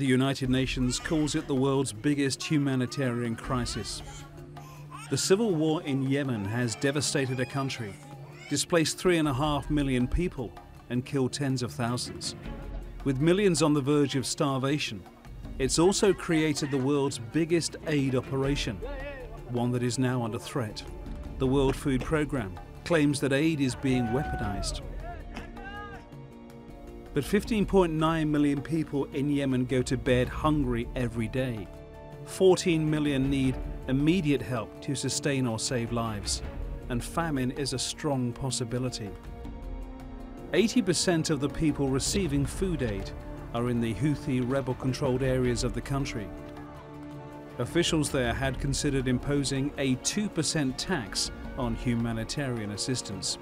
The United Nations calls it the world's biggest humanitarian crisis. The civil war in Yemen has devastated a country, displaced 3.5 million people and killed tens of thousands. With millions on the verge of starvation, it's also created the world's biggest aid operation, one that is now under threat. The World Food Programme claims that aid is being weaponized. But 15.9 million people in Yemen go to bed hungry every day. 14 million need immediate help to sustain or save lives, and famine is a strong possibility. 80% of the people receiving food aid are in the Houthi rebel-controlled areas of the country. Officials there had considered imposing a 2% tax on humanitarian assistance.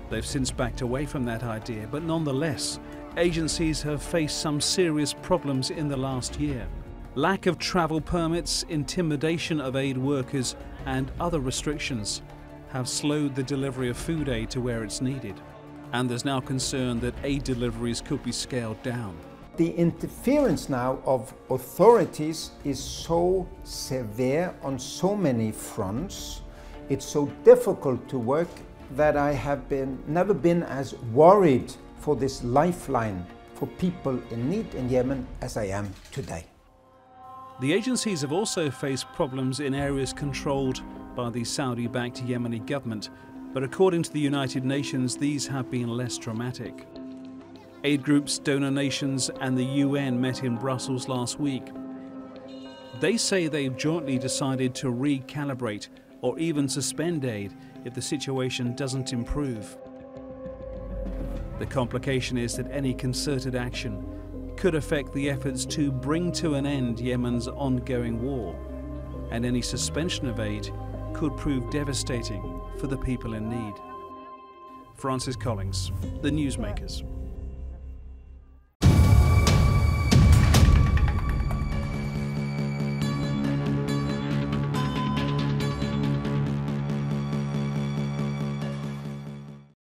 They've since backed away from that idea, but nonetheless, agencies have faced some serious problems in the last year. Lack of travel permits, intimidation of aid workers, and other restrictions have slowed the delivery of food aid to where it's needed. And there's now concern that aid deliveries could be scaled down. The interference now of authorities is so severe on so many fronts. It's so difficult to work that I have never been as worried for this lifeline for people in need in Yemen as I am today. The agencies have also faced problems in areas controlled by the Saudi-backed Yemeni government, but according to the United Nations, these have been less dramatic. Aid groups, donor nations, and the UN met in Brussels last week. They say they've jointly decided to recalibrate or even suspend aid if the situation doesn't improve. The complication is that any concerted action could affect the efforts to bring to an end Yemen's ongoing war, and any suspension of aid could prove devastating for the people in need. Francis Collings, The Newsmakers.